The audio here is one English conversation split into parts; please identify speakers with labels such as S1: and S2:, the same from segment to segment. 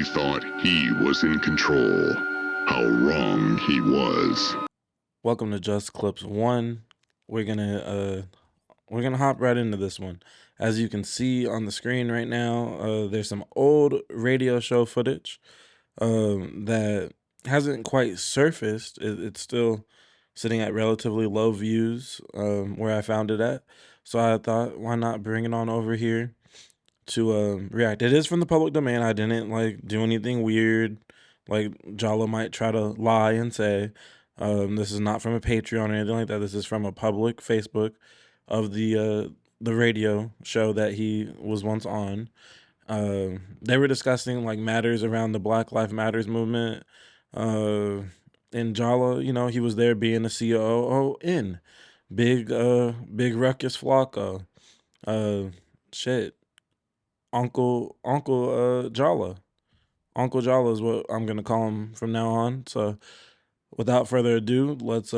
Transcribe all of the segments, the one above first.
S1: thought he was in control. How wrong he was.
S2: Welcome to Just Clips 1. We're gonna hop right into this one. As you can see on the screen right now, there's some old radio show footage that hasn't quite surfaced. It's still sitting at relatively low views where I found it at. So I thought, why not bring it on over here to react. It is from the public domain. I didn't do anything weird like Jallah might try to lie and say. This is not from a Patreon or anything like that. This is from a public Facebook of the radio show that he was once on. They were discussing like matters around the Black Lives Matters movement. And Jallah, he was there being a COO in big ruckus Flakko. Shit. Uncle Jallah. Uncle Jallah is what I'm gonna call him from now on. So without further ado, let's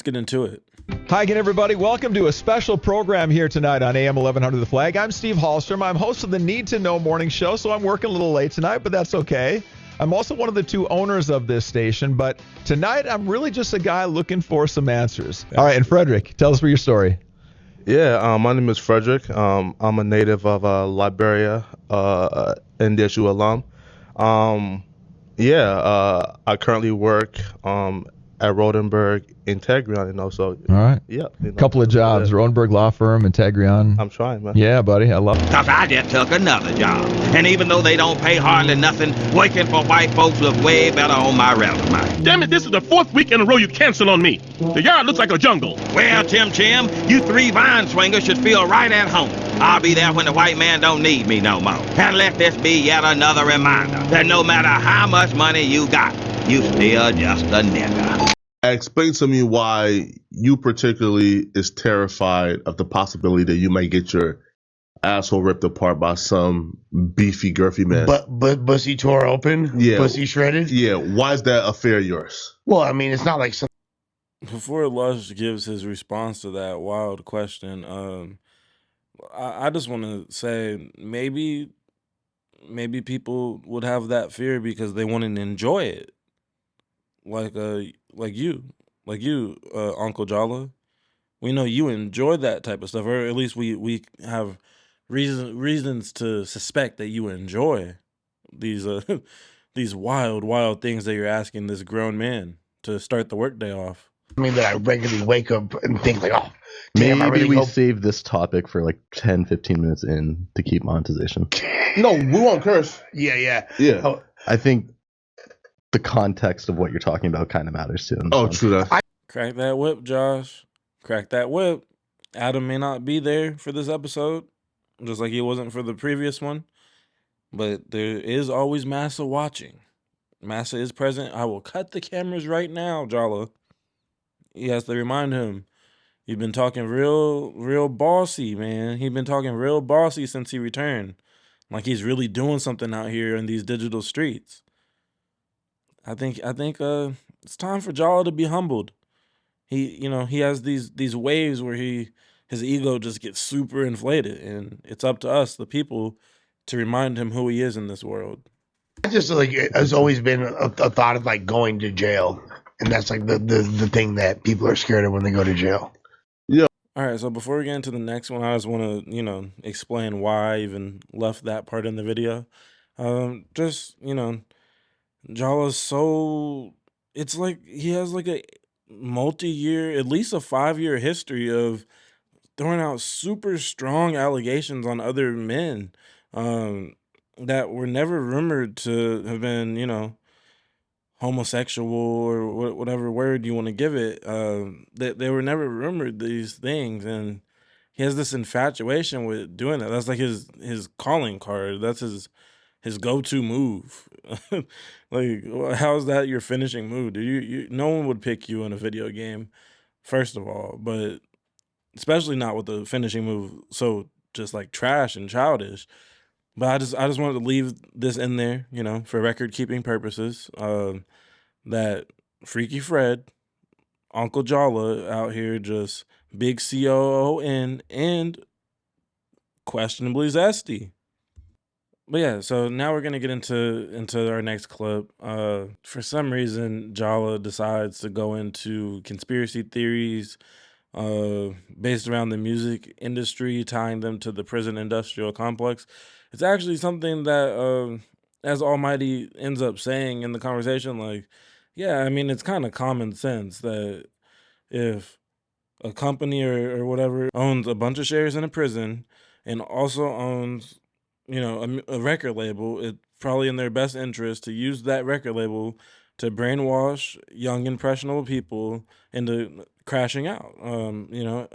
S2: get into it.
S3: Hi again, everybody. Welcome to a special program here tonight on AM 1100 The Flag. I'm Steve Hallstrom. I'm host of the Need to Know Morning Show, so I'm working a little late tonight, but that's okay. I'm also one of the two owners of this station, but tonight I'm really just a guy looking for some answers. All right, and Frederick, tell us your story.
S4: Yeah, my name is Frederick. I'm a native of Liberia, NDSU alum. I currently work at Rodenberg Integrion, so
S3: all right.
S4: Yeah.
S3: Couple of jobs, yeah. Rodenberg Law Firm, Integrion.
S4: I'm trying, man.
S3: Yeah, buddy, I love it.
S5: Cause I just took another job. And even though they don't pay hardly nothing, working for white folks look way better on my resume.
S6: Damn it, this is the fourth week in a row you cancel on me. The yard looks like a jungle.
S5: Well, Chim, you three vine swingers should feel right at home. I'll be there when the white man don't need me no more. And let this be yet another reminder that no matter how much money you got, you still just a nigger.
S4: Explain to me why you particularly is terrified of the possibility that you might get your asshole ripped apart by some beefy, girthy man.
S7: But pussy tore open?
S4: Yeah. Pussy
S7: shredded?
S4: Yeah. Why is that a fear of yours?
S7: Well, I mean, it's not like some...
S2: Before Lush gives his response to that wild question, I just want to say maybe people would have that fear because they want to enjoy it. Like you, Uncle Jallah. We know you enjoy that type of stuff, or at least we have reasons to suspect that you enjoy these these wild things that you're asking this grown man to start the workday off.
S7: I mean, that I regularly wake up and think like, oh, damn,
S8: maybe we save this topic for like 10, 15 minutes in to keep monetization.
S4: No, we won't curse.
S7: Yeah.
S4: Oh.
S8: I think the context of what you're talking about kind of matters too.
S4: Oh, true that.
S2: Crack that whip, Josh. Crack that whip. Adam may not be there for this episode, just like he wasn't for the previous one. But there is always Massa watching. Massa is present. I will cut the cameras right now, Jallah. He has to remind him. You've been talking real bossy, man. He's been talking real bossy since he returned. Like he's really doing something out here in these digital streets. I think it's time for Jallah to be humbled. He has these waves where his ego just gets super inflated, and it's up to us, the people, to remind him who he is in this world.
S7: I just it has always been a thought of like going to jail, and that's like the thing that people are scared of when they go to jail.
S4: Yeah.
S2: All right, so before we get into the next one, I just want to explain why I even left that part in the video. Jallah's so, it's like he has like a multi-year, at least a 5-year history of throwing out super strong allegations on other men that were never rumored to have been, homosexual or whatever word you want to give it. That they were never rumored, these things, and he has this infatuation with doing that. That's like his calling card. That's his go-to move. Like, how is that your finishing move? You no one would pick you in a video game, first of all, but especially not with the finishing move so just like trash and childish. But I just wanted to leave this in there, for record keeping purposes. That Freaky Fred, Uncle Jallah out here just big COON and questionably zesty. But yeah, so now we're gonna get into our next clip. For some reason, Jallah decides to go into conspiracy theories, based around the music industry, tying them to the prison industrial complex. It's actually something that, as Almighty ends up saying in the conversation, like, yeah, I mean, it's kind of common sense that if a company or whatever owns a bunch of shares in a prison and also owns, a record label, it's probably in their best interest to use that record label to brainwash young impressionable people into crashing out.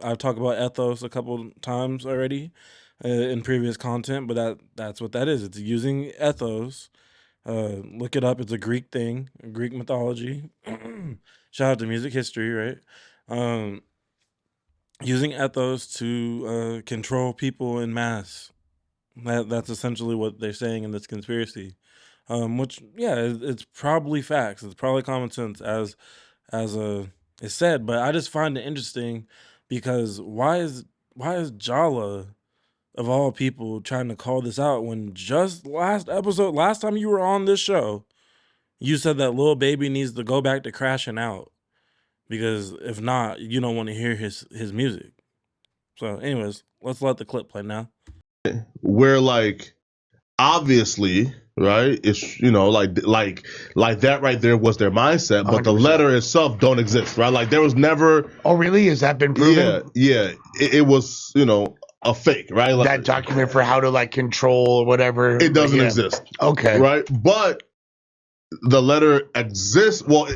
S2: I've talked about ethos a couple times already in previous content, but that's what that is. It's using ethos. Look it up. It's a Greek thing, Greek mythology. Shout out to music history, right? Um, Using ethos to control people in mass. That's essentially what they're saying in this conspiracy. Which, yeah, it's probably facts. It's probably common sense as is said. But I just find it interesting because why is Jala of all people trying to call this out when just last time you were on this show, you said that Lil Baby needs to go back to crashing out because if not, you don't want to hear his music. So, anyways, let's let the clip play now.
S4: Where like obviously, right? It's like that right there was their mindset, but the
S7: 100%.
S4: letter itself don't exist, right? Like there was never.
S7: Oh, really? Has that been proven?
S4: Yeah. It was a fake, right? Like,
S7: That document for how to like control or whatever.
S4: it doesn't
S7: Yeah.
S4: exist,
S7: Okay.
S4: right? But the letter exists. Well,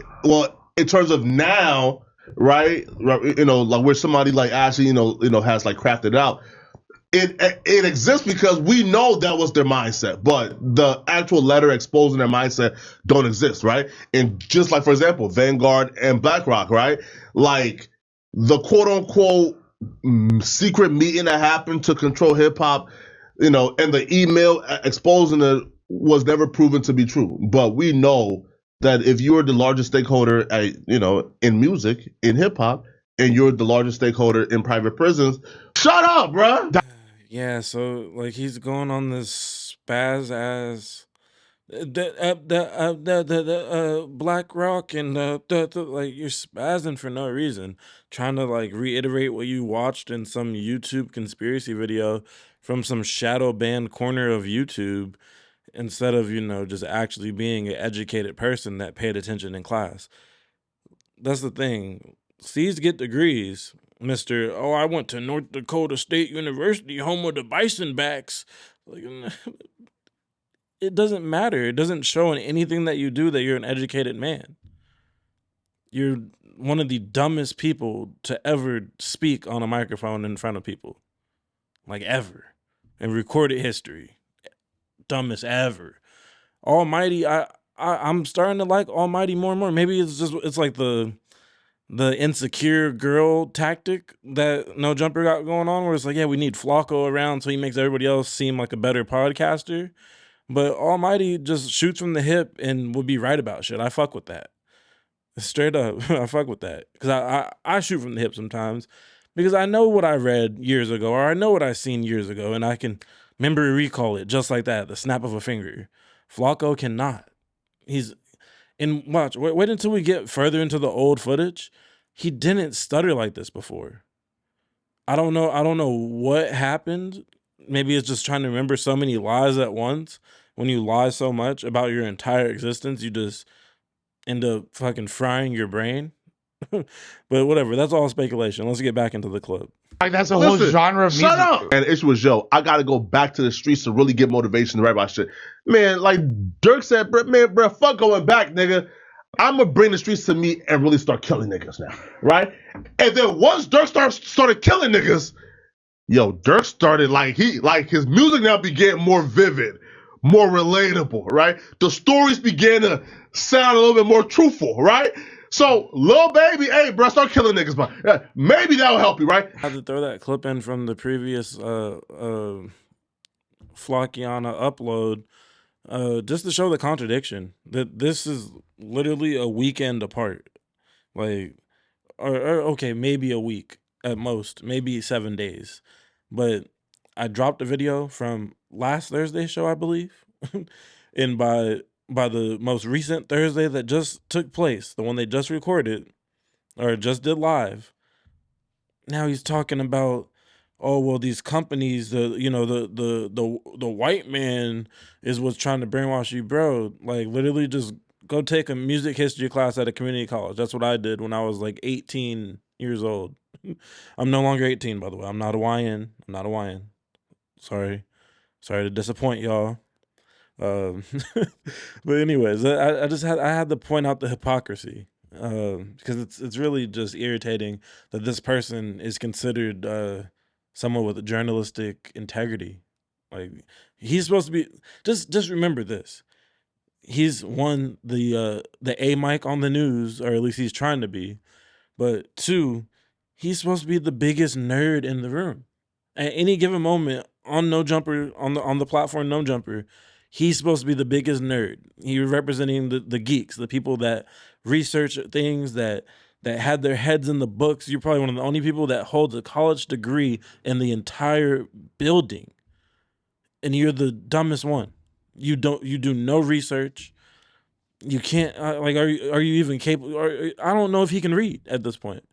S4: in terms of now, right? Like where somebody like actually has like crafted out. It exists because we know that was their mindset, but the actual letter exposing their mindset don't exist, right? And just like, for example, Vanguard and BlackRock, right? Like the quote unquote secret meeting that happened to control hip hop, and the email exposing it was never proven to be true. But we know that if you're the largest stakeholder in music, in hip hop, and you're the largest stakeholder in private prisons, shut up, bruh.
S2: Yeah, so like he's going on this spaz ass Black Rock and like you're spazzing for no reason, trying to like reiterate what you watched in some YouTube conspiracy video from some shadow banned corner of YouTube instead of just actually being an educated person that paid attention in class. That's the thing. C's get degrees, Mr. Oh, I went to North Dakota State University, home of the Bison backs. Like, it doesn't matter. It doesn't show in anything that you do that you're an educated man. You're one of the dumbest people to ever speak on a microphone in front of people. Like ever. In recorded history. Dumbest ever. Almighty, I'm starting to like Almighty more and more. Maybe it's like the insecure girl tactic that No Jumper got going on, where it's like, yeah, we need Flakko around so he makes everybody else seem like a better podcaster. But Almighty just shoots from the hip and would be right about shit. I fuck with that. Straight up, I fuck with that. Because I shoot from the hip sometimes because I know what I read years ago or I know what I seen years ago and I can remember recall it just like that, the snap of a finger. Flakko cannot. And watch, wait until we get further into the old footage. He didn't stutter like this before. I don't know what happened. Maybe it's just trying to remember so many lies at once. When you lie so much about your entire existence, you just end up fucking frying your brain. But whatever, that's all speculation. Let's get back into the clip.
S7: Like that's a whole genre of music.
S4: Shut up! And the issue was, I gotta go back to the streets to really get motivation to write about shit. Man, like Dirk said, bro, fuck going back, nigga. I'm gonna bring the streets to me and really start killing niggas now, right? And then once Dirk started killing niggas, Dirk started his music now began more vivid, more relatable, right? The stories began to sound a little bit more truthful, right? So, Lil Baby, hey, bro, start killing niggas, but maybe that'll help you, right?
S2: I had to throw that clip in from the previous Flockiana upload, just to show the contradiction that this is literally a weekend apart, like, or okay, maybe a week at most, maybe 7 days, but I dropped a video from last Thursday show, I believe. And by the most recent Thursday that just took place, the one they just recorded or just did live, now he's talking about, oh well, these companies, the white man is what's trying to brainwash you, bro. Like literally, just go take a music history class at a community college. That's what I did when I was like 18 years old. I'm no longer 18, by the way. I'm not a YN. I'm not a YN. Sorry to disappoint y'all. Um, but anyways, I had to point out the hypocrisy, because it's really just irritating that this person is considered someone with journalistic integrity. Like he's supposed to be. Just remember this: he's won the A mic on the news, or at least he's trying to be. But two, he's supposed to be the biggest nerd in the room. At any given moment on No Jumper, on the platform No Jumper, he's supposed to be the biggest nerd. He's representing the geeks, the people that research things, that had their heads in the books. You're probably one of the only people that holds a college degree in the entire building, and you're the dumbest one. You do no research. You can't like. Are you even capable? I don't know if he can read at this point.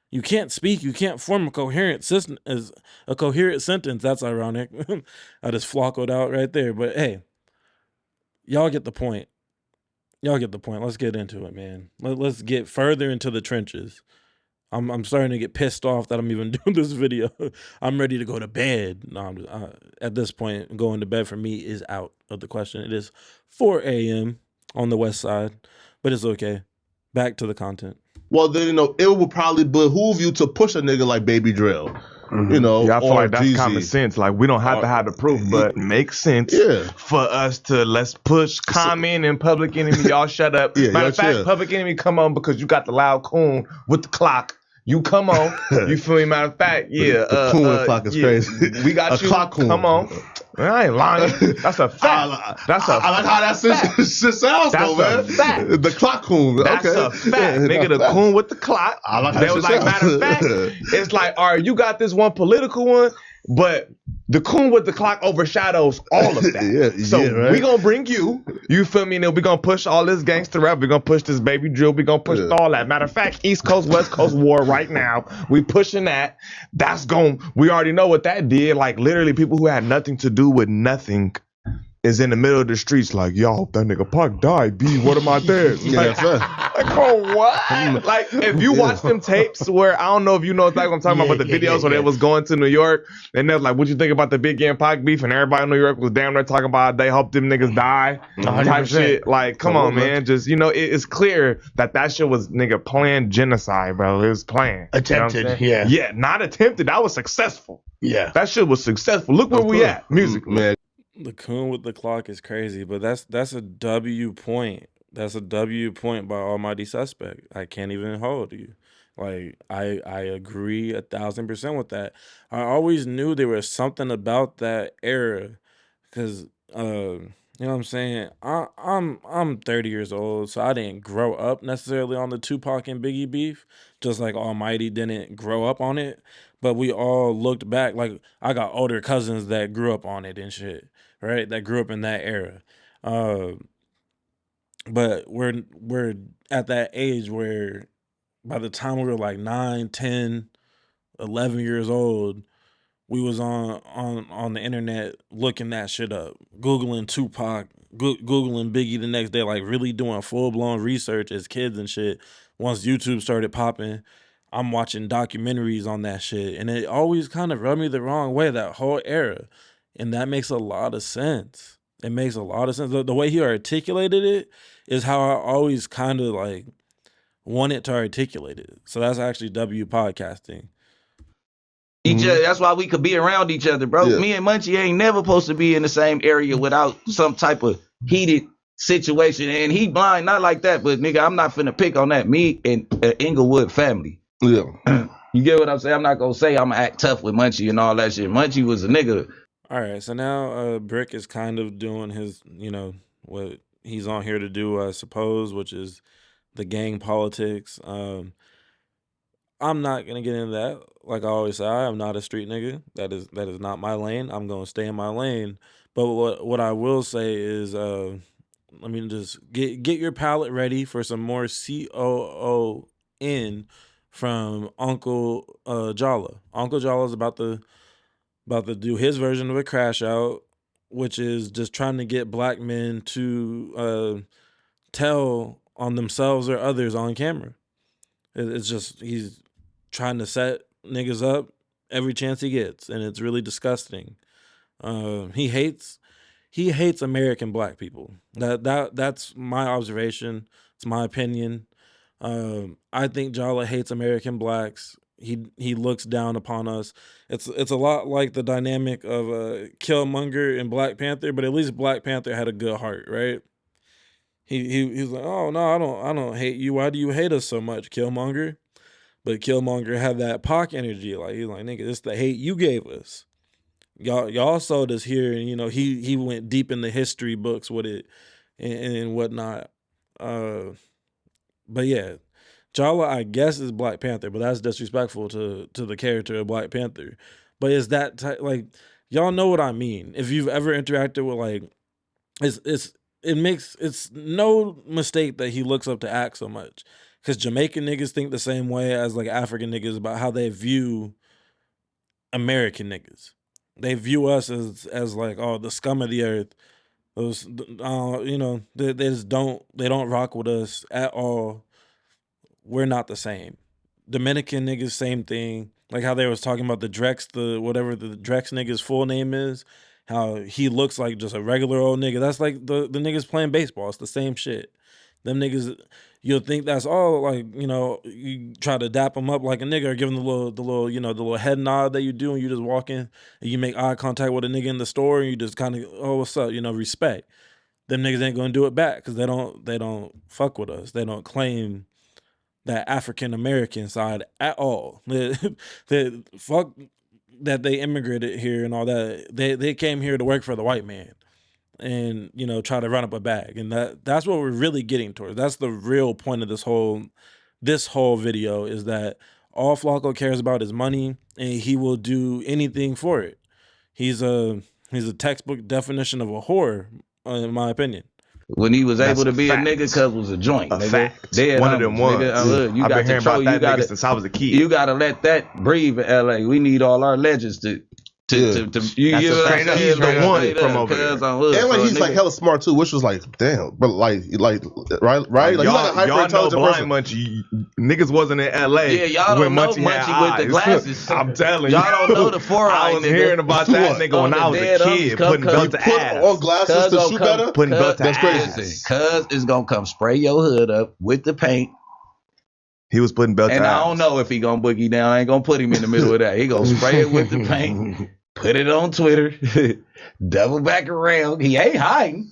S2: You can't speak. You can't form a coherent system as a coherent sentence. That's ironic. I just flockoed out right there. But hey, y'all get the point. Let's get into it, man. Let's get further into the trenches. I'm starting to get pissed off that I'm even doing this video. I'm ready to go to bed. No, at this point, going to bed for me is out of the question. It is 4 a.m. on the west side, but it's okay. Back to the content.
S4: Well, then, it would probably behoove you to push a nigga like Baby Drill.
S9: Yeah, I feel
S4: or
S9: like that's
S4: Jeezy.
S9: common sense. Like we don't have to have the proof, but it makes sense for us to let's push Common and Public Enemy. Y'all shut up. Matter of fact, Public Enemy, come on, because you got the loud coon with the clock. You come on. You feel me? Matter of fact,
S4: the coon with the clock is crazy.
S9: We got
S4: a
S9: you.
S4: Clock coon.
S9: Come on. I ain't lying. That's a fact.
S4: I like how that shit sounds,
S9: that's
S4: though, man.
S9: Fact.
S4: The clock coon.
S9: That's a fact. Nigga, the coon with the clock.
S4: I like how
S9: they was like, matter of fact, it's like, all right, you got this one political one, but the coon with the clock overshadows all of that.
S4: Right?
S9: We gonna bring you feel me? And then we gonna push all this gangster rap. We gonna push this Baby Drill. We gonna push all that. Matter of fact, East Coast, West Coast war right now. We pushing that. We already know what that did. Like literally people who had nothing to do with nothing is in the middle of the streets like, yo, I hope that nigga Pac died, B, what am I there? Like, oh, what? Like, if you watch them tapes where, I don't know if you know exactly what I'm talking about, but the videos where they was going to New York, and they're like, what you think about the Big and Pac beef? And everybody in New York was damn near talking about they hope them niggas die, type shit. Like, come on, man. Just, it's clear that shit was nigga planned genocide, bro. It was planned.
S7: Attempted,
S9: Yeah, not attempted. That was successful.
S7: Yeah.
S9: That shit was successful. Look where we at musically.
S4: Man.
S2: The coon with the clock is crazy, but that's a W point. That's a W point by Almighty Suspect. I can't even hold you. Like I agree 1,000% with that. I always knew there was something about that era, because you know what I'm saying. I'm 30 years old, so I didn't grow up necessarily on the Tupac and Biggie beef, just like Almighty didn't grow up on it. But we all looked back. Like I got older cousins that grew up on it and shit. Right, that grew up in that era, but we're at that age where by the time we were like 9, 10, 11 years old, we was on the internet looking that shit up, Googling Tupac, Googling Biggie the next day, like really doing full-blown research as kids and shit. Once YouTube started popping, I'm watching documentaries on that shit, and it always kind of rubbed me the wrong way, that whole era. And that makes a lot of sense. It makes a lot of sense. The way he articulated it is how I always kind of like wanted to articulate it. So that's actually W podcasting.
S5: Each other, that's why we could be around each other, bro. Me and Munchie ain't never supposed to be in the same area without some type of heated situation. And he blind, not like that, but nigga, I'm not finna pick on that. Me and Inglewood family.
S4: Yeah.
S5: You get what I'm saying? I'm not gonna say I'm gonna act tough with Munchie and all that shit. Munchie was a nigga.
S2: All right, so now Brick is kind of doing his, what he's on here to do, I suppose, which is the gang politics. I'm not gonna get into that. Like I always say, I am not a street nigga. That is not my lane. I'm gonna stay in my lane. But what I will say is, let me just get your palate ready for some more COON from Uncle Jallah. Uncle Jallah is about to do his version of a crash out, which is just trying to get black men to tell on themselves or others on camera. It's just he's trying to set niggas up every chance he gets, and it's really disgusting. He hates American black people. That's my observation. It's my opinion. I think Jallah hates American blacks. He looks down upon us. It's a lot like the dynamic of Killmonger and Black Panther, but at least Black Panther had a good heart, right? He's like, oh no, I don't hate you. Why do you hate us so much, Killmonger? But Killmonger had that Pac energy. Like he's like, nigga, this the hate you gave us. Y'all saw this here, and he went deep in the history books with it and whatnot. But yeah, Jallah, I guess, is Black Panther, but that's disrespectful to the character of Black Panther. But is that like y'all know what I mean? If you've ever interacted with like, it's no mistake that he looks up to Act so much, because Jamaican niggas think the same way as like African niggas about how they view American niggas. They view us as like, oh, the scum of the earth. Those they just don't rock with us at all. We're not the same. Dominican niggas, same thing. Like how they was talking about the Drex, whatever the Drex nigga's full name is, how he looks like just a regular old nigga. That's like the niggas playing baseball. It's the same shit. Them niggas, you'll think that's all like, you try to dap them up like a nigga or give them the little head nod that you do when you just walk in and you make eye contact with a nigga in the store and you just kind of, oh, what's up, respect. Them niggas ain't gonna do it back because they don't fuck with us. They don't claim that African American side at all. They fuck that they immigrated here and all that. They came here to work for the white man and try to run up a bag, and that's what we're really getting towards. That's the real point of this whole video, is that all Flakko cares about is money, and he will do anything for it. He's a textbook definition of a whore, in my opinion.
S5: When he was able to be
S9: fact.
S5: a nigga, cuz was a joint.
S9: A
S5: nigga.
S9: fact.
S5: Dead
S9: One of
S5: homies,
S9: them ones.
S5: nigga. You
S9: I've
S5: got
S9: been hearing about that nigga since I was a kid.
S5: You gotta let that breathe in LA. We need all our legends to you
S9: That's
S5: get what I'm saying?
S4: He's the one
S9: from over there.
S4: And like he's like hella smart too, which was like, damn, but like right? Like he's like a hyper intelligent person.
S9: Munchie, niggas wasn't in LA.
S5: Yeah, y'all don't know Munchie with the glasses.
S9: I'm telling
S5: y'all
S9: you.
S5: don't know the four eye.
S9: I was hearing about that nigga when I was a kid, putting belt to ass.
S4: On glasses to shoot better?
S9: Putting belt to
S4: That's
S9: ass.
S4: crazy.
S5: Cuz is gonna come spray your hood up with the paint.
S9: He was putting belt to ass.
S5: And I don't know if he gonna boogie down. I ain't gonna put him in the middle of that. He gonna spray it with the paint. Put it on Twitter, double back around. He ain't hiding.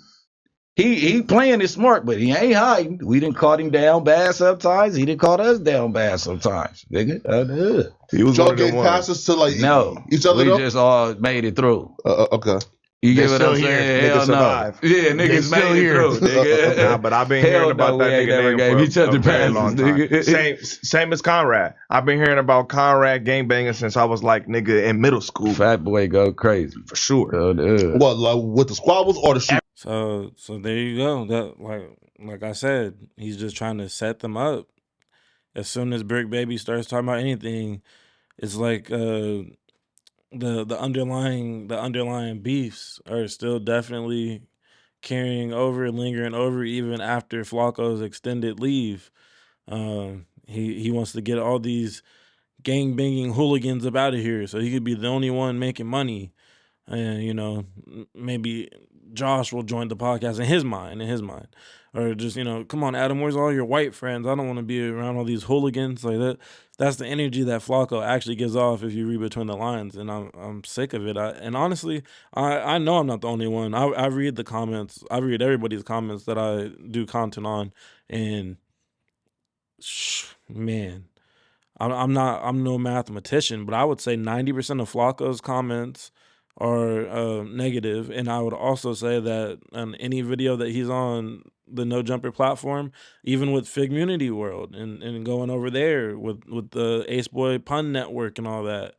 S5: He playing it smart, but he ain't hiding. We done caught him down bad sometimes. He done caught us down bad sometimes, nigga.
S9: He was
S4: y'all getting passes to like each other.
S5: We just all made it through.
S4: Okay.
S5: You get what I'm saying? Hell no. Yeah, niggas made it through, nigga.
S9: Nah, but I've been hearing about that nigga
S5: never gave each other passes,
S9: nigga. Same as Conrad. I've been hearing about Conrad gangbanging since I was like nigga in middle school.
S5: Fat boy go crazy
S9: for sure.
S4: What, like with the squabbles or the shoot?
S2: So there you go. That like I said, he's just trying to set them up. As soon as Brick Baby starts talking about anything, it's like the underlying beefs are still definitely carrying over, lingering over, even after Flakko's extended leave. He wants to get all these gang banging hooligans up out of here so he could be the only one making money. And maybe Josh will join the podcast in his mind, or just come on, Adam, where's all your white friends? I don't want to be around all these hooligans like that. That's the energy that Flakko actually gives off if you read between the lines, and I'm sick of it. And honestly, I know I'm not the only one. I read the comments. I read everybody's comments that I do content on, and man, I'm no mathematician, but I would say 90% of Flakko's comments are negative, and I would also say that on any video that he's on the No Jumper platform, even with Figmunity World and going over there with the Ace Boy Pun Network and all that,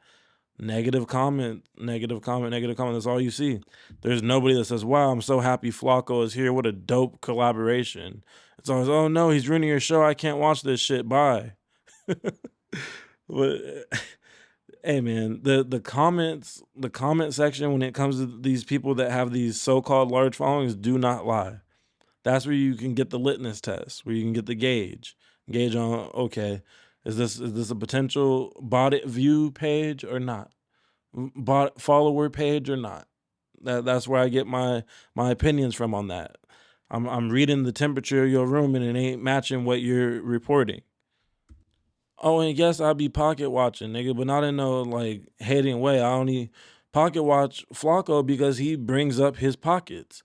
S2: Negative comment, negative comment, negative comment. That's all you see. There's nobody that says, wow, I'm so happy Flakko is here. What a dope collaboration. It's always, oh no, he's ruining your show. I can't watch this shit. Bye. But hey man, the comment section when it comes to these people that have these so-called large followings do not lie. That's where you can get the litmus test, where you can get the gauge on, okay, is this a potential bot view page or not? Bot follower page or not? That's where I get my opinions from on that. I'm reading the temperature of your room and it ain't matching what you're reporting. Oh, and yes, I'll be pocket watching, nigga, but not in no like hating way. I only pocket watch Flakko because he brings up his pockets.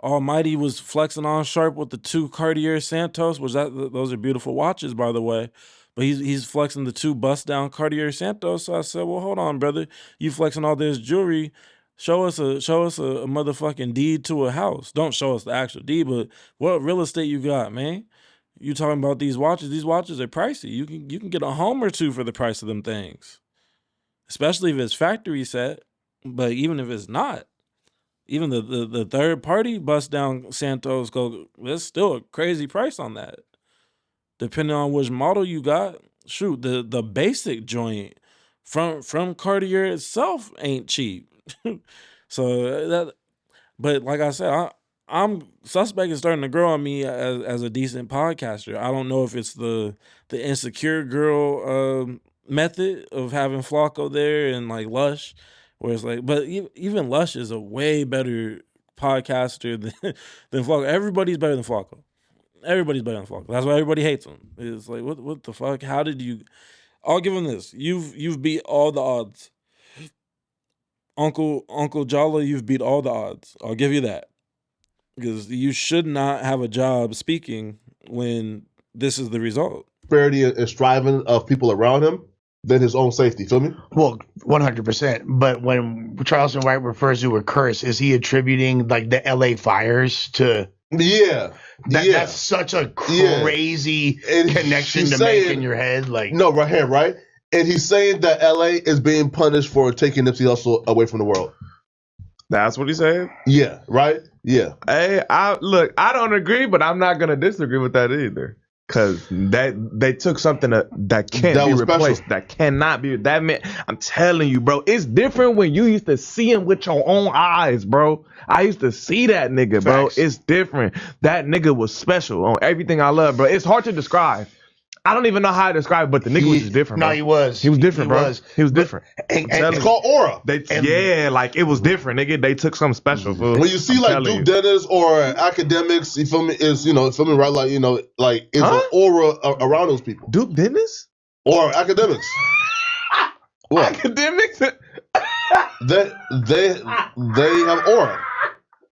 S2: Almighty was flexing on Sharp with the 2 Cartier Santos, those are beautiful watches, by the way. But he's flexing the 2 bust down Cartier Santos. So I said, well, hold on, brother. You flexing all this jewelry. Show us a motherfucking deed to a house. Don't show us the actual deed, but what real estate you got, man? You talking about these watches? These watches are pricey. You can get a home or two for the price of them things, especially if it's factory set. But even if it's not, even the third party bust down Santos there's still a crazy price on that. Depending on which model you got, shoot, the basic joint from Cartier itself ain't cheap. So but like I said, I'm suspect is starting to grow on me as a decent podcaster. I don't know if it's the insecure girl method of having Flakko there and like Lush, where it's like, but even Lush is a way better podcaster than Flakko. Everybody's better than Flakko. Everybody's better than Flakko. That's why everybody hates him. It's like, what the fuck? How did you? I'll give him this. You've beat all the odds. Uncle Jallah, you've beat all the odds. I'll give you that. Because you should not have a job speaking when this is the result.
S4: Prosperity and striving of people around him than his own safety. Feel me?
S7: Well, 100%. But when Charleston White refers to a curse, is he attributing like the LA fires to?
S4: Yeah.
S7: That's such a crazy connection to make in your head. Like,
S4: no, right here, right? And he's saying that LA is being punished for taking Nipsey Hussle away from the world.
S9: That's what he said?
S4: Yeah, right? Yeah.
S9: Hey, I don't agree, but I'm not gonna disagree with that either. Cause they took something that can't be replaced. Special. That cannot be. That man, I'm telling you, bro, it's different when you used to see him with your own eyes, bro. I used to see that nigga, bro.
S4: Facts.
S9: It's different. That nigga was special on everything I love, bro. It's hard to describe. I don't even know how to describe it, but the nigga was just different, bro.
S7: No, he was.
S9: He was different, bro. He was different.
S7: And
S4: it's called aura.
S9: Like it was different, nigga. They took something special. Fool.
S4: When you see like Duke Dennis or academics, you feel me? Is feel me? Right? Like like it's an aura around those people.
S9: Duke Dennis
S4: or academics. What?
S9: Academics?
S4: they have aura.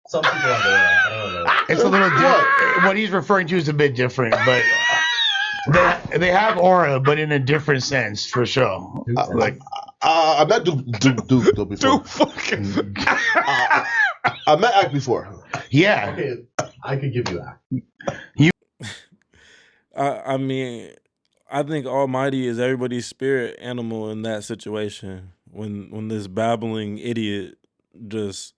S10: Some people have aura. I don't know.
S7: It's a little different. What he's referring to is a bit different, but. They have aura, but in a different sense, for sure.
S4: I met Duke before.
S9: Duke fucking.
S4: I met Act before.
S7: Yeah.
S10: Okay, I could give you Act.
S2: I mean, I think Almighty is everybody's spirit animal in that situation. When this babbling idiot just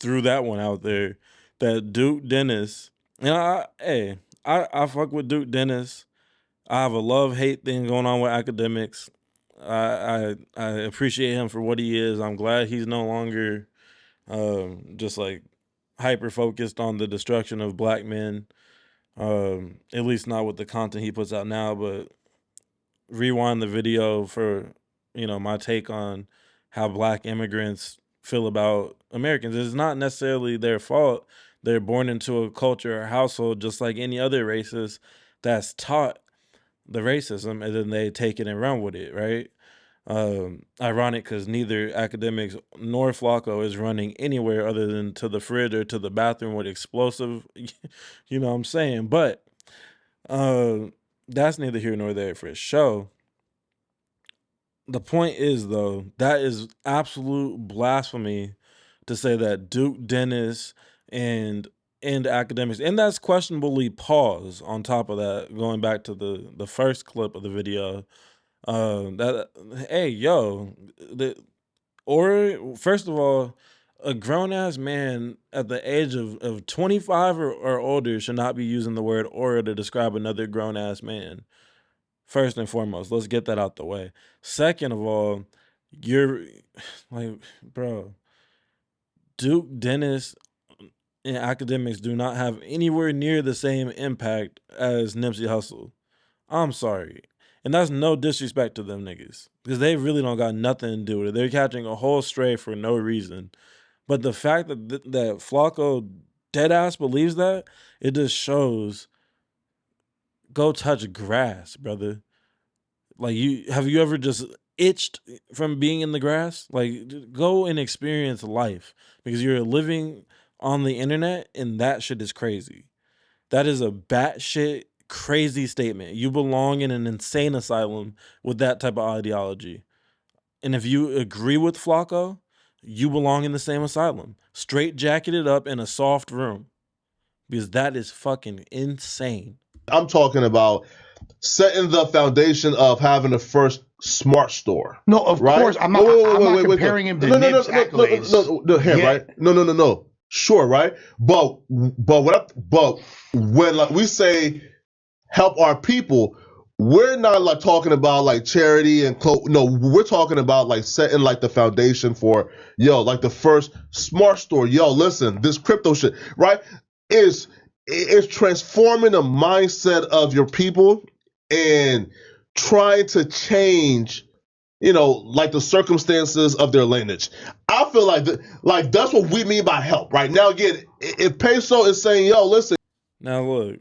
S2: threw that one out there, that Duke Dennis. And I fuck with Duke Dennis. I have a love-hate thing going on with academics. I appreciate him for what he is. I'm glad he's no longer just like hyper-focused on the destruction of black men, at least not with the content he puts out now. But rewind the video for, my take on how black immigrants feel about Americans. It's not necessarily their fault. They're born into a culture or household just like any other races that's taught the racism, and then they take it and run with it, right? Ironic because neither academics nor Flakko is running anywhere other than to the fridge or to the bathroom with explosive, you know what I'm saying? But that's neither here nor there for a show. The point is, though, that is absolute blasphemy to say that Duke Dennis and academics, and that's questionably pause on top of that, going back to the first clip of the video, Or first of all, a grown ass man at the age of 25 or older should not be using the word aura to describe another grown ass man. First and foremost, let's get that out the way. Second of all, you're like, bro, Duke, Dennis, and academics do not have anywhere near the same impact as Nipsey Hussle. I'm sorry. And that's no disrespect to them niggas. Because they really don't got nothing to do with it. They're catching a whole stray for no reason. But the fact that that Flacco deadass believes that, it just shows, go touch grass, brother. Like, have you ever just itched from being in the grass? Like, go and experience life. Because you're living on the internet and that shit is crazy. That is a batshit crazy statement. You belong in an insane asylum with that type of ideology. And if you agree with Flacco, you belong in the same asylum. Straight jacketed up in a soft room. Because that is fucking insane.
S4: I'm talking about setting the foundation of having the first smart store.
S7: No, of
S4: right?
S7: course. I'm not, I'm not comparing him to Nip's accolades.
S4: No, him,
S7: Yeah.
S4: right? No. Sure, right? But when like we say help our people, we're not like talking about like charity and no, we're talking about like setting like the foundation for like the first smart store. Listen, this crypto shit, right? Is transforming the mindset of your people and trying to change, like the circumstances of their lineage. I feel like that's what we mean by help, right? Now, again, if Peso is saying, listen.
S2: Now, look,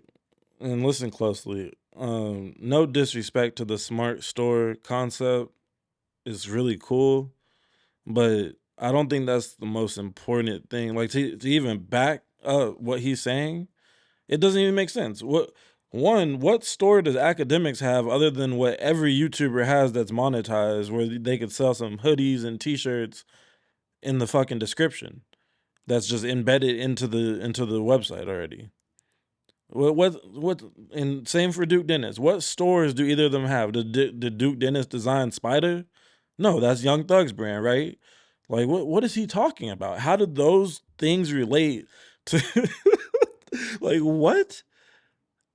S2: and listen closely. No disrespect to the smart store concept. It's really cool, but I don't think that's the most important thing. Like, to even back up what he's saying, it doesn't even make sense. What store does academics have other than what every YouTuber has that's monetized, where they could sell some hoodies and t-shirts in the fucking description that's just embedded into the website already? What and same for Duke Dennis. What stores do either of them have? Did Duke Dennis design Spider? No, that's Young Thug's brand, right? Like, what is he talking about? How did those things relate to like, what?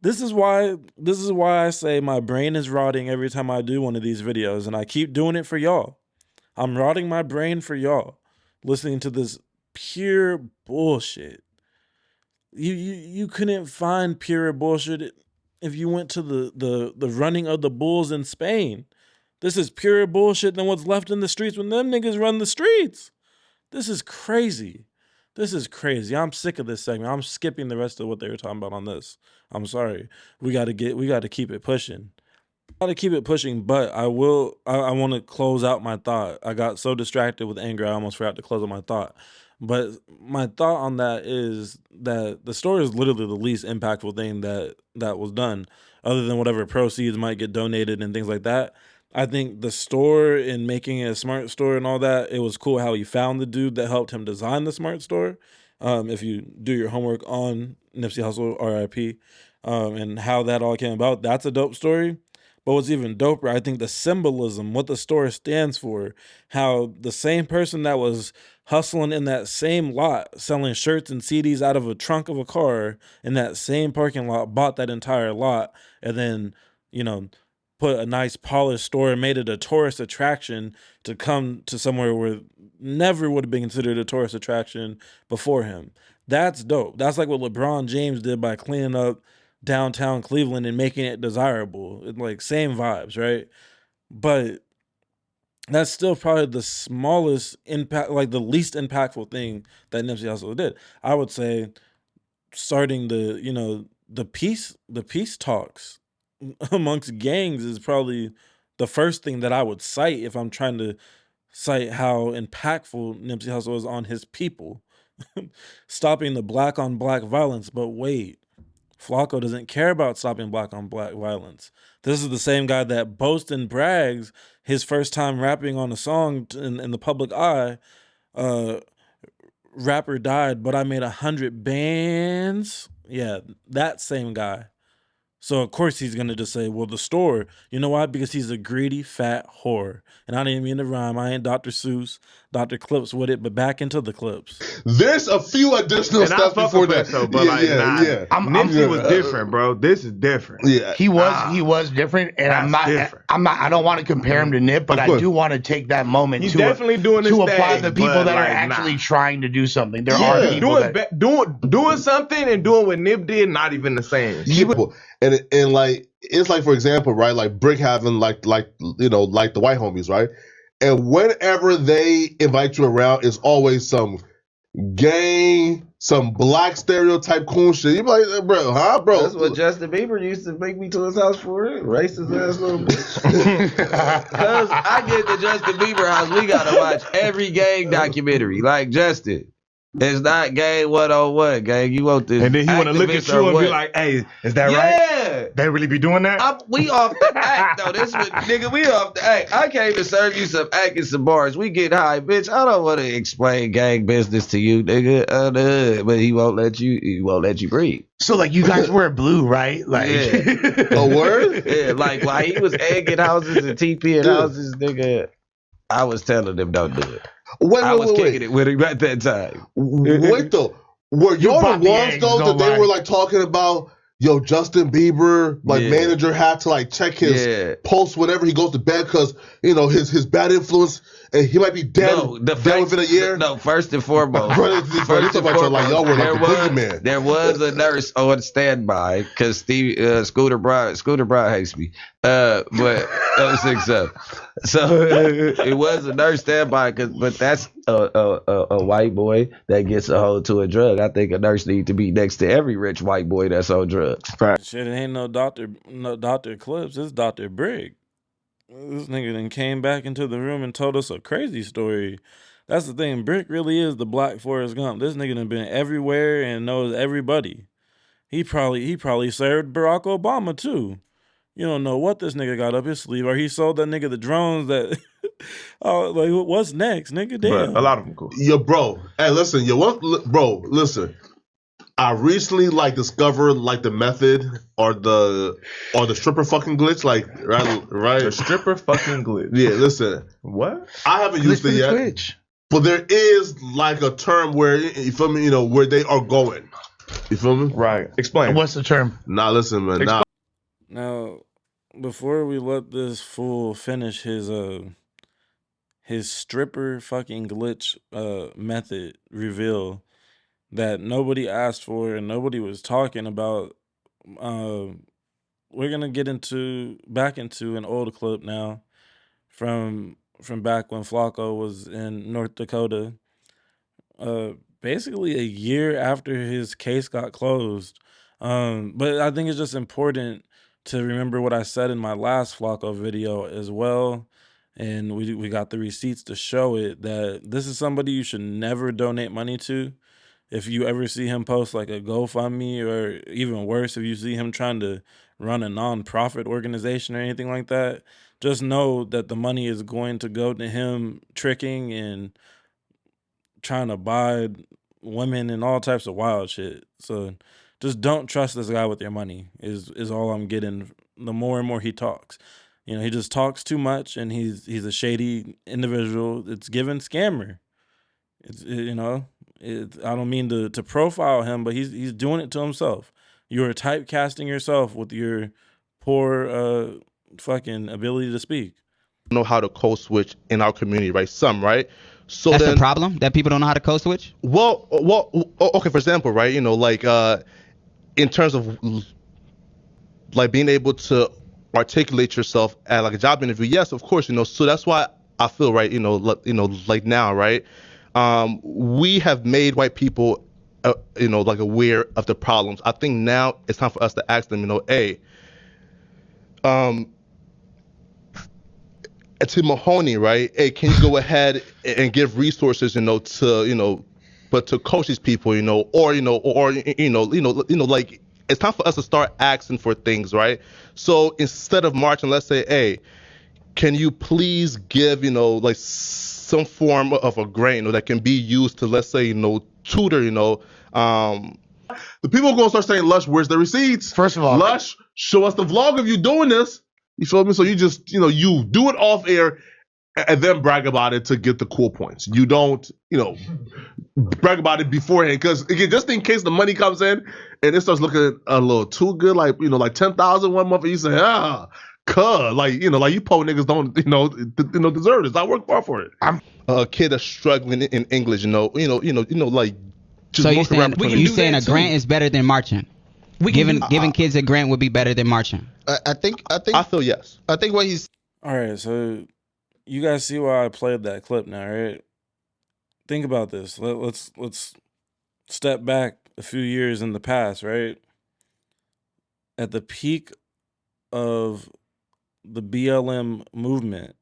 S2: This is why I say my brain is rotting every time I do one of these videos, and I keep doing it for y'all. I'm rotting my brain for y'all, listening to this pure bullshit. You couldn't find pure bullshit if you went to the running of the bulls in Spain. This is pure bullshit than what's left in the streets when them niggas run the streets. This is crazy. This is crazy. I'm sick of this segment. I'm skipping the rest of what they were talking about on this. I'm sorry. We got to keep it pushing. But I want to close out my thought. I got so distracted with anger, I almost forgot to close out my thought. But my thought on that is that the store is literally the least impactful thing that was done, other than whatever proceeds might get donated and things like that. I think the store and making it a smart store and all that, it was cool how he found the dude that helped him design the smart store. If you do your homework on Nipsey Hussle, R.I.P., and how that all came about, that's a dope story. But what's even doper, I think the symbolism, what the store stands for, how the same person that was hustling in that same lot, selling shirts and CDs out of a trunk of a car in that same parking lot, bought that entire lot, and then, put a nice polished store and made it a tourist attraction to come to somewhere where never would have been considered a tourist attraction before him. That's dope. That's like what LeBron James did by cleaning up downtown Cleveland and making it desirable. Like, same vibes, right? But that's still probably the smallest impact, like the least impactful thing that Nipsey Hussle did. I would say starting the peace talks amongst gangs is probably the first thing that I would cite if I'm trying to cite how impactful Nipsey Hussle is on his people. Stopping the black on black violence. But wait, Flacco doesn't care about stopping black on black violence. This is the same guy that boasts and brags his first time rapping on a song in the public eye. Rapper died, but I made 100 bands. Yeah, that same guy. So of course he's gonna just say, well, the store. You know why? Because he's a greedy fat whore. And I didn't mean to rhyme. I ain't Dr. Seuss, Dr. Clips with it, but back into the clips.
S4: There's a few additional
S9: And I
S4: steps
S9: fuck
S4: before
S9: with
S4: that.
S9: that though, but Nipsey was different, bro. This is different.
S4: Yeah,
S7: He was different, and I don't want to compare him to Nip, but I do want to take that moment
S9: He's
S7: to
S9: definitely doing his
S7: apply
S9: thing,
S7: the people
S9: but,
S7: that are
S9: like,
S7: actually
S9: nah.
S7: trying to do something. There are people that
S9: doing something and doing what Nip did, not even the same.
S4: And like it's like, for example, right, like Brick having like you know, like the white homies, right? And whenever they invite you around, it's always some gang, some black stereotype cool shit. You be like, bro, huh, bro?
S5: That's what Justin Bieber used to make me to his house for. Racist ass little bitch. Because I get to Justin Bieber house, we gotta watch every gang documentary. Like, Justin, it's not gang 101, gang. You want this?
S9: And then he want to look at you and be like, "Hey, is that right? They really be doing that?"
S5: We off the act though. This what, nigga, we off the act. I came to serve you some act and some bars. We get high, bitch. I don't want to explain gang business to you, nigga. But he won't let you. He won't let you breathe.
S7: So like you guys wear blue, right? Like
S4: a word?
S5: Yeah, like while he was egging houses and TPing houses, nigga, I was telling them don't do it. I was kicking it with him at that time.
S4: Wait though, were y'all the ones though that they were like talking about? Yo, Justin Bieber, like manager had to like check his pulse whenever he goes to bed because you know his bad influence and he might be dead, dead within a year.
S5: No, first and foremost, there was a nurse on standby because Scooter Brown hates me. But that was 6'7". So it was a nurse standby, but that's a white boy that gets a hold to a drug. I think a nurse needs to be next to every rich white boy that's on drugs.
S2: Shit, it ain't no Dr. Clips. It's Dr. Brick. This nigga then came back into the room and told us a crazy story. That's the thing. Brick really is the Black Forrest Gump. This nigga done been everywhere and knows everybody. He probably served Barack Obama too. You don't know what this nigga got up his sleeve, or he sold that nigga the drones that. Oh, like what's next, nigga? Damn.
S9: But a lot of them cool.
S4: Yo, bro. Hey, listen. Bro, listen. I recently like discovered like the method or the stripper fucking glitch, like right.
S9: The stripper fucking glitch.
S4: Yeah, listen.
S9: What?
S4: I haven't used it yet. Glitch. But there is like a term where you feel me, you know, where they are going. You feel me?
S9: Right. Explain.
S7: What's the term?
S4: Nah, listen, man.
S2: Now, before we let this fool finish his stripper fucking glitch method reveal that nobody asked for and nobody was talking about, we're gonna get back into an old clip now from back when Flakko was in North Dakota. Basically a year after his case got closed. But I think it's just important to remember what I said in my last Flakko video as well. And we got the receipts to show it, that this is somebody you should never donate money to. If you ever see him post like a GoFundMe, or even worse, if you see him trying to run a nonprofit organization or anything like that, just know that the money is going to go to him tricking and trying to buy women and all types of wild shit. So just don't trust this guy with your money is all I'm getting. The more and more he talks, you know, he just talks too much, and he's a shady individual. It's given scammer. It's, you know, I don't mean to profile him, but he's doing it to himself. You're typecasting yourself with your poor fucking ability to speak.
S11: Know how to code switch in our community, right? Some, right? So
S12: that's the problem, that people don't know how to code switch.
S11: Well, okay. For example, right? You know, like in terms of like being able to articulate yourself at like a job interview. Yes, of course. You know, so that's why I feel, right. You know, like now, right. We have made white people, you know, like aware of the problems. I think now it's time for us to ask them, you know, hey, to Mahoney, right? Hey, can you go ahead and give resources, you know, but to coach these people, you know, or like it's time for us to start asking for things, right? So instead of marching, let's say, hey, can you please give, you know, like some form of a grant, you know, that can be used to, let's say, you know, tutor, you know,
S4: The people are gonna start saying, Lush, where's the receipts?
S7: First of all,
S4: Lush, show us the vlog of you doing this. You feel me? So you just, you do it off air and then brag about it to get the cool points. You don't, brag about it beforehand, because again, just in case the money comes in and it starts looking a little too good, like 10,000 one month, and you say, you po niggas don't deserve this. I work hard for it.
S11: I'm a kid that's struggling in English, like. Just
S12: so you saying a grant is better than marching? Giving kids a grant would be better than marching.
S11: I feel yes.
S8: I think what he's.
S2: All right, so you guys see why I played that clip now, right? Think about this. Let's step back a few years in the past, right? At the peak of the BLM movement,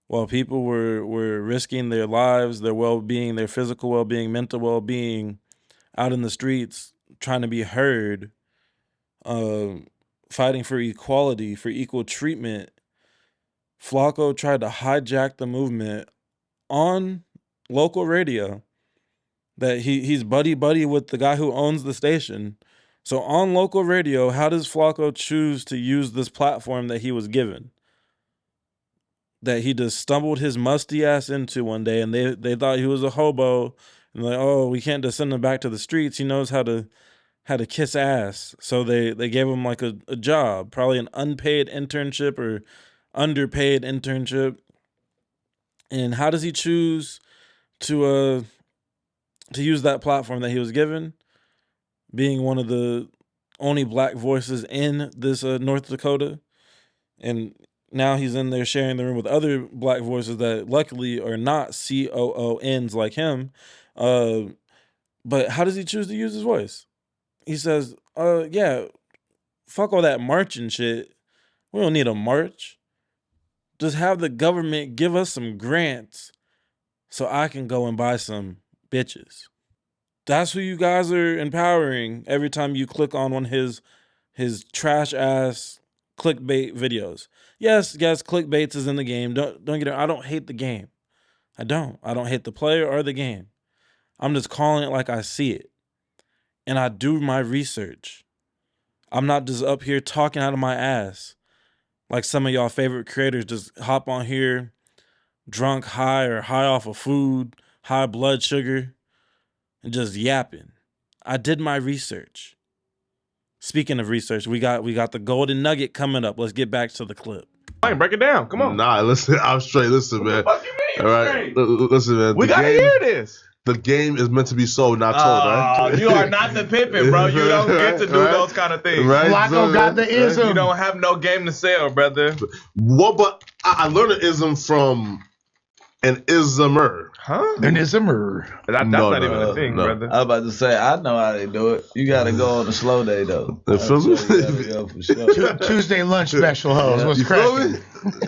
S2: while people were risking their lives, their well-being, their physical well-being, mental well-being, out in the streets, trying to be heard, fighting for equality, for equal treatment, Flakko tried to hijack the movement on local radio. That he's buddy with the guy who owns the station. So on local radio, how does Flakko choose to use this platform that he was given? That he just stumbled his musty ass into one day, and they thought he was a hobo, and like, oh, we can't just send him back to the streets. He knows how to kiss ass. So they gave him like a job, probably an unpaid internship or underpaid internship. And how does he choose to use that platform that he was given? Being one of the only black voices in this North Dakota, and now he's in there sharing the room with other black voices that luckily are not COONs like him. But how does he choose to use his voice? He says, yeah, fuck all that marching shit. We don't need a march. Just have the government give us some grants so I can go and buy some bitches. That's who you guys are empowering every time you click on one of his trash ass clickbait videos. Yes, clickbait is in the game. Don't get it. I don't hate the game. I don't hate the player or the game. I'm just calling it like I see it. And I do my research. I'm not just up here talking out of my ass like some of y'all favorite creators just hop on here drunk, high, or high off of food, high blood sugar, and just yapping. I did my research. Speaking of research, we got the golden nugget coming up. Let's get back to the clip.
S9: Hey, break it down. Come on.
S4: Nah, listen. I'm straight. Listen, man.
S9: What the fuck you mean?
S4: All right, listen, man.
S9: We gotta hear this.
S4: The game is meant to be sold, not told, right?
S9: You are not the Pippin, bro. You don't get to do those kind of things.
S4: Right?
S7: Flakko got the ism.
S9: You don't have no game to sell, brother.
S4: Well, but I learned an ism from an ismer.
S9: Huh?
S7: An ismer.
S9: That's not even a thing, brother.
S13: I was about to say, I know how they do it. You got to go on a slow day, though.
S4: You feel me?
S13: Go for sure.
S7: Tuesday lunch special, hoes. What's cracking?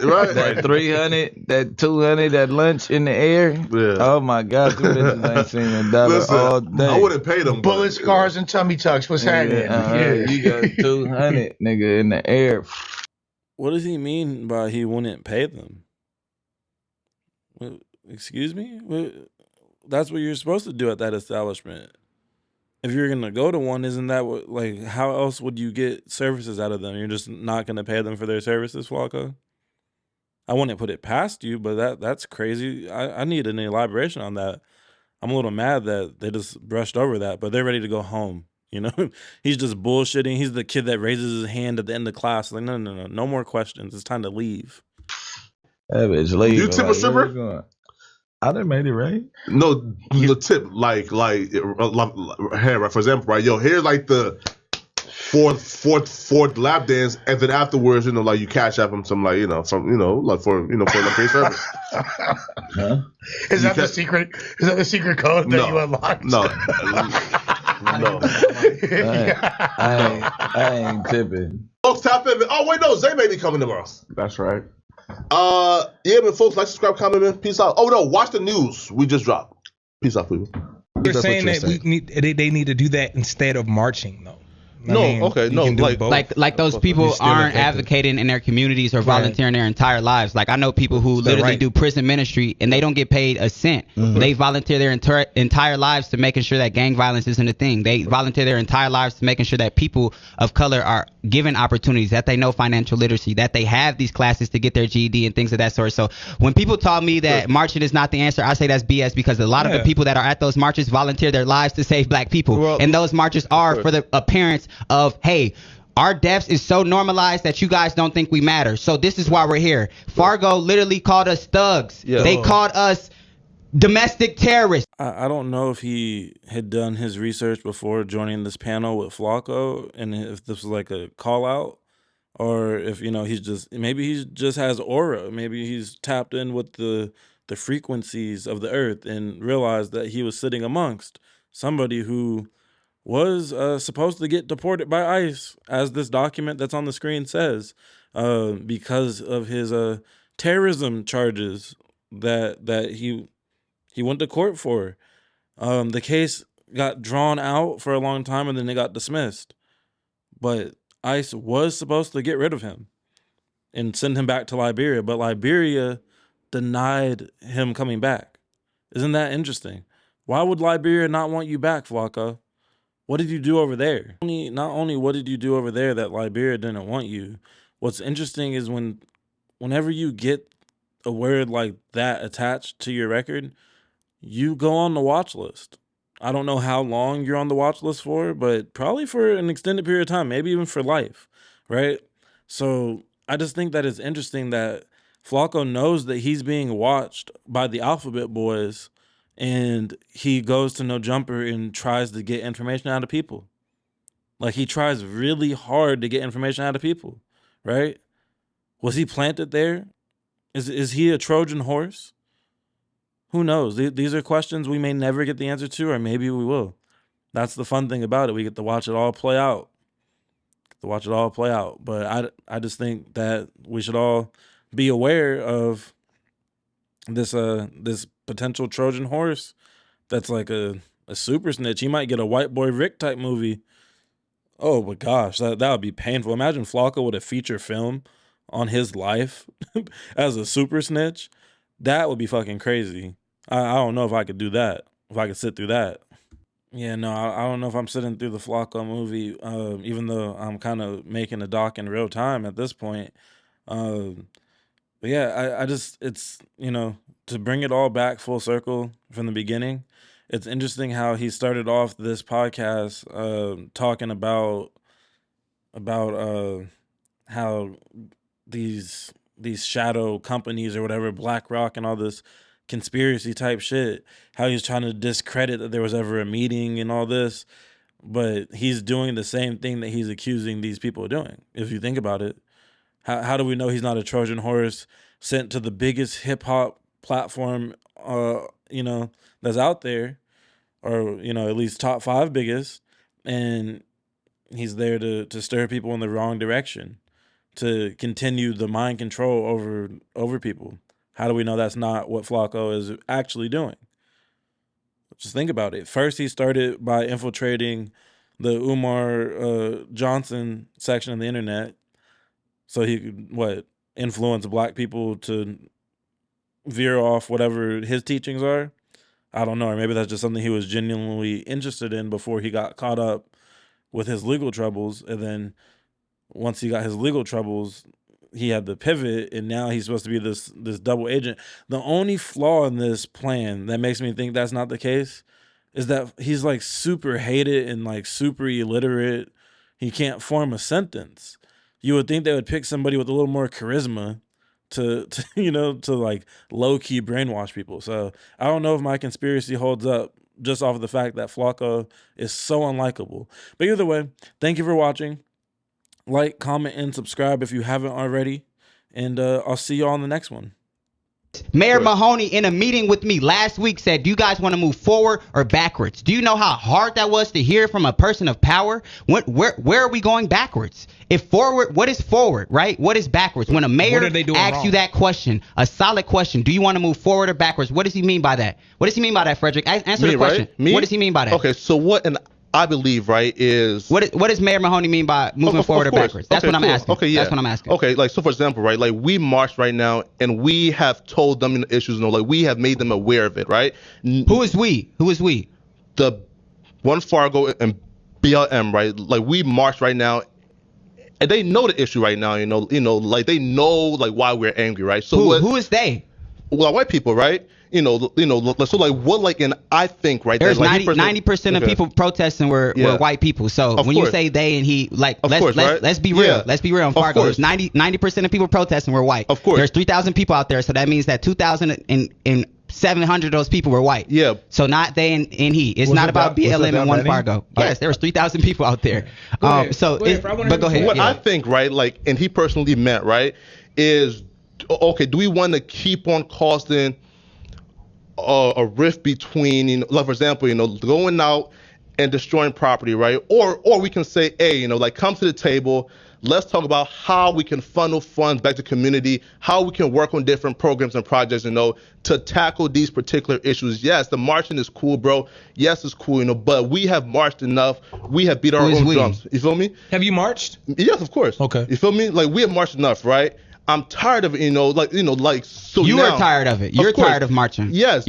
S4: Right?
S13: That 300, that 200, that lunch in the air.
S4: Yeah.
S13: Oh, my God. Them bitches ain't seen $1 all day.
S4: I wouldn't pay them.
S7: Bullet scars and tummy tucks. What's happening?
S13: You got 200, nigga, in the air.
S2: What does he mean by he wouldn't pay them? Excuse me? That's what you're supposed to do at that establishment. If you're going to go to one, isn't that what, like, how else would you get services out of them? You're just not going to pay them for their services, Flakko? I wouldn't put it past you, but that's crazy. I need an elaboration on that. I'm a little mad that they just brushed over that, but they're ready to go home. You know, he's just bullshitting. He's the kid that raises his hand at the end of class. Like, no more questions. It's time to leave.
S13: That bitch leave.
S4: You tip a stripper?
S13: I done made it right.
S4: No, the tip, like, hey, right, for example, right, yo, here's like the fourth lap dance, and then afterwards, like you cash out them some, like, like for great service.
S13: Huh?
S7: Is that the secret? Is that the secret code that you unlocked?
S4: No.
S13: I ain't tipping.
S4: Folks, tap in. Oh wait, no, Zay may be coming tomorrow.
S9: That's right.
S4: Yeah, man, folks, like, subscribe, comment, man. Peace out. Oh no, watch the news. We just dropped. Peace out, people.
S14: They're saying that they need to do that instead of marching, though.
S12: Like those people aren't advocating in their communities or volunteering their entire lives. Like I know people who literally do prison ministry and they don't get paid a cent. They volunteer their entire lives to making sure that gang violence isn't a thing. They volunteer their entire lives to making sure that people of color are given opportunities, that they know financial literacy, that they have these classes to get their GED and things of that sort. So when people tell me that marching is not the answer, I say that's BS, because a lot of the people that are at those marches volunteer their lives to save black people. And those marches are for the appearance of, hey, our deaths is so normalized that you guys don't think we matter. So this is why we're here. Fargo literally called us thugs. They called us domestic terrorists.
S2: I don't know if he had done his research before joining this panel with Flakko, and if this was like a call out, or if he's just has aura. Maybe he's tapped in with the frequencies of the earth and realized that he was sitting amongst somebody who was supposed to get deported by ICE, as this document that's on the screen says, because of his terrorism charges that he went to court for. The case got drawn out for a long time and then it got dismissed. But ICE was supposed to get rid of him and send him back to Liberia, but Liberia denied him coming back. Isn't that interesting? Why would Liberia not want you back, Flakko? What did you do over there? Not only what did you do over there that Liberia didn't want you, what's interesting is whenever you get a word like that attached to your record, you go on the watch list. I don't know how long you're on the watch list for, but probably for an extended period of time, maybe even for life, right? So I just think that it's interesting that Flakko knows that he's being watched by the Alphabet Boys, and he goes to No Jumper and tries to get information out of people. Like, he tries really hard to get information out of people, right? Was he planted there? Is he a Trojan horse? Who knows? These are questions we may never get the answer to, or maybe we will. That's the fun thing about it. We get to watch it all play out. But I just think that we should all be aware of this potential Trojan horse that's like a super snitch. He might get a White Boy Rick type movie. Oh my gosh, that would be painful. Imagine Flakko with a feature film on his life as a super snitch. That would be fucking crazy. I don't know if I could do that, if I could sit through that. Yeah, no, I don't know if I'm sitting through the Flakko movie, even though I'm kind of making a doc in real time at this point. But yeah, I just, it's, to bring it all back full circle from the beginning, it's interesting how he started off this podcast talking about how these shadow companies or whatever, BlackRock and all this conspiracy type shit, how he's trying to discredit that there was ever a meeting and all this, but he's doing the same thing that he's accusing these people of doing. If you think about it, how do we know he's not a Trojan horse sent to the biggest hip hop platform, that's out there, or, at least top 5 biggest, and he's there to stir people in the wrong direction, to continue the mind control over people? How do we know that's not what Flakko is actually doing? Just think about it. First, he started by infiltrating the Umar Johnson section of the internet, so he could, influence black people to veer off whatever his teachings are? I don't know. Or maybe that's just something he was genuinely interested in before he got caught up with his legal troubles. And then once he got his legal troubles, he had the pivot, and now he's supposed to be this double agent. The only flaw in this plan that makes me think that's not the case is that he's like super hated and like super illiterate. He can't form a sentence. You would think they would pick somebody with a little more charisma to like low key brainwash people. So I don't know if my conspiracy holds up just off of the fact that Flakko is so unlikable. But either way, thank you for watching. Like, comment, and subscribe if you haven't already. And I'll see you all on the next one.
S12: Mayor Mahoney, in a meeting with me last week, said, do you guys want to move forward or backwards? Do you know how hard that was to hear from a person of power? Where are we going backwards? If forward, what is forward, right? What is backwards? When a mayor asks you that question, a solid question, do you want to move forward or backwards? What does he mean by that? What does he mean by that, Frederick? Answer the question.
S11: Right?
S12: What does he mean by that?
S11: Okay, so what I believe, right, is
S12: what does Mayor Mahoney mean by moving forward or backwards? That's what I'm asking.
S11: Okay, yeah.
S12: That's what I'm asking.
S11: Okay, like, so for example, right, like we marched right now and we have told them the issues, like we have made them aware of it, right?
S12: Who is we?
S11: The One Fargo and BLM, right? Like we marched right now and they know the issue right now, like they know like why we're angry, right? So
S12: who is they?
S11: Well, white people, right? So like what, like, and I think, right,
S12: there's like 90% of people protesting were white people. So when you say they and he, like, let's be real.
S11: Yeah.
S12: Let's be real in Fargo. There's 90% of people protesting were white.
S11: Of course.
S12: There's 3,000 people out there, so that means that 2,700 of those people were white.
S11: Yeah.
S12: So not they and he. It's not about BLM and One Fargo. Yes, there was 3,000 people out there. But go ahead.
S11: What I think, right, like, and he personally meant, right, is, okay, do we want to keep on causing a rift between, like, for example, going out and destroying property, right? Or we can say, hey, like, come to the table. Let's talk about how we can funnel funds back to community, how we can work on different programs and projects, to tackle these particular issues. Yes, the marching is cool, bro. Yes, it's cool, but we have marched enough. We have beat our own drums. You feel me?
S14: Have you marched?
S11: Yes, of course.
S14: Okay.
S11: You feel me? Like, we have marched enough, right? I'm tired of it, so
S12: you
S11: now,
S12: are tired of it. You're tired of marching.
S11: Yes.